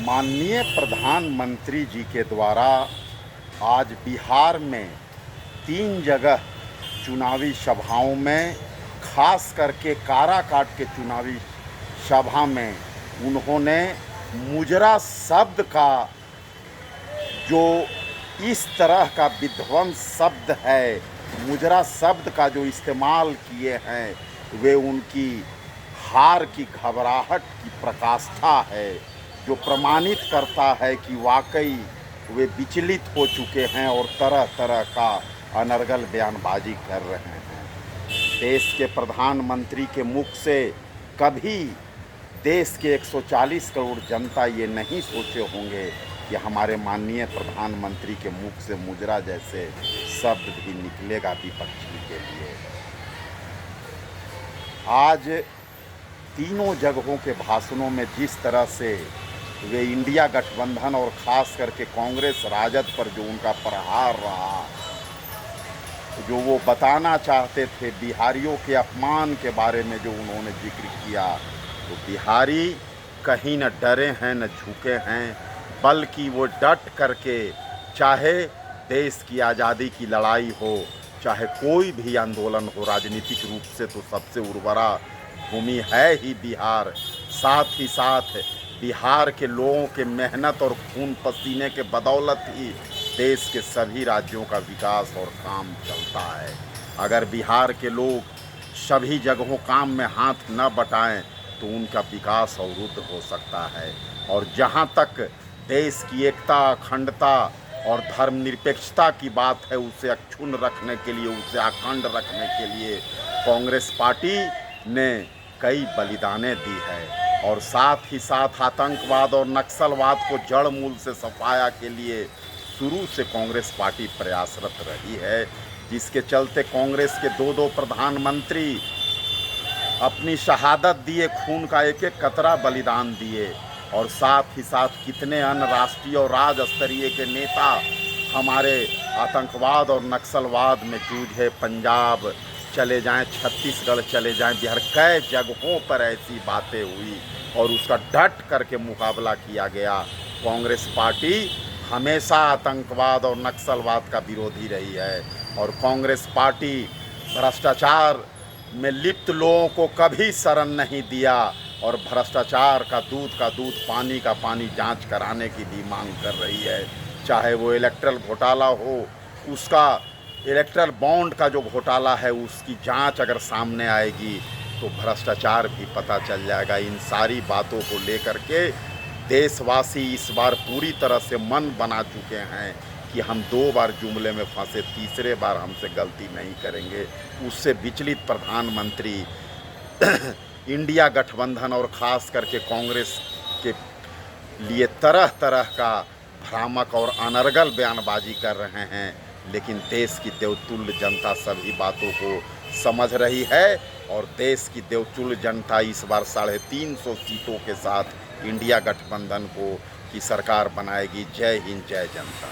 माननीय प्रधानमंत्री जी के द्वारा आज बिहार में 3 जगह चुनावी सभाओं में, खास करके काराकाट के चुनावी सभा में उन्होंने मुजरा शब्द का, जो इस तरह का विध्वंस शब्द है, मुजरा शब्द का जो इस्तेमाल किए हैं, वे उनकी हार की घबराहट की प्रकाष्ठा है, जो प्रमाणित करता है कि वाकई वे विचलित हो चुके हैं और तरह तरह का अनर्गल बयानबाजी कर रहे हैं। देश के प्रधानमंत्री के मुख से कभी देश के 140 करोड़ जनता ये नहीं सोचे होंगे कि हमारे माननीय प्रधानमंत्री के मुख से मुजरा जैसे शब्द भी निकलेगा विपक्षी के लिए। आज तीनों जगहों के भाषणों में जिस तरह से वे इंडिया गठबंधन और ख़ास करके कांग्रेस राजद पर जो उनका प्रहार रहा, जो वो बताना चाहते थे, बिहारियों के अपमान के बारे में जो उन्होंने जिक्र किया, तो बिहारी कहीं न डरे हैं न झुके हैं, बल्कि वो डट करके, चाहे देश की आज़ादी की लड़ाई हो, चाहे कोई भी आंदोलन हो, राजनीतिक रूप से तो सबसे उर्वरा भूमि है ही बिहार। साथ ही साथ बिहार के लोगों के मेहनत और खून पसीने के बदौलत ही देश के सभी राज्यों का विकास और काम चलता है। अगर बिहार के लोग सभी जगहों काम में हाथ न बटाएं तो उनका विकास अवरुद्ध हो सकता है। और जहां तक देश की एकता, अखंडता और धर्मनिरपेक्षता की बात है, उसे अक्षुण्ण रखने के लिए, उसे अखंड रखने के लिए कांग्रेस पार्टी ने कई बलिदानें दी है। और साथ ही साथ आतंकवाद और नक्सलवाद को जड़ मूल से सफाया के लिए शुरू से कांग्रेस पार्टी प्रयासरत रही है, जिसके चलते कांग्रेस के 2 प्रधानमंत्री अपनी शहादत दिए, खून का एक एक कतरा बलिदान दिए। और साथ ही साथ कितने अन्य राष्ट्रीय और राज्य स्तरीय के नेता हमारे आतंकवाद और नक्सलवाद में जूझे। पंजाब चले जाएं, छत्तीसगढ़ चले जाएं, बिहार, कई जगहों पर ऐसी बातें हुई और उसका डट करके मुकाबला किया गया। कांग्रेस पार्टी हमेशा आतंकवाद और नक्सलवाद का विरोधी रही है और कांग्रेस पार्टी भ्रष्टाचार में लिप्त लोगों को कभी शरण नहीं दिया और भ्रष्टाचार का दूध, पानी का पानी जांच कराने की भी मांग कर रही है। चाहे वो इलेक्ट्रल घोटाला हो, उसका इलेक्ट्रल बॉन्ड का जो घोटाला है, उसकी जांच अगर सामने आएगी तो भ्रष्टाचार भी पता चल जाएगा। इन सारी बातों को लेकर के देशवासी इस बार पूरी तरह से मन बना चुके हैं कि हम 2 बार जुमले में फंसे, तीसरे बार हमसे गलती नहीं करेंगे। उससे विचलित प्रधानमंत्री इंडिया गठबंधन और ख़ास करके कांग्रेस के लिए तरह तरह का भ्रामक और अनर्गल बयानबाजी कर रहे हैं, लेकिन देश की देवतुल्य जनता सभी बातों को समझ रही है और देश की देवतुल्य जनता इस बार 350 सीटों के साथ इंडिया गठबंधन को की सरकार बनाएगी। जय हिंद, जय जनता।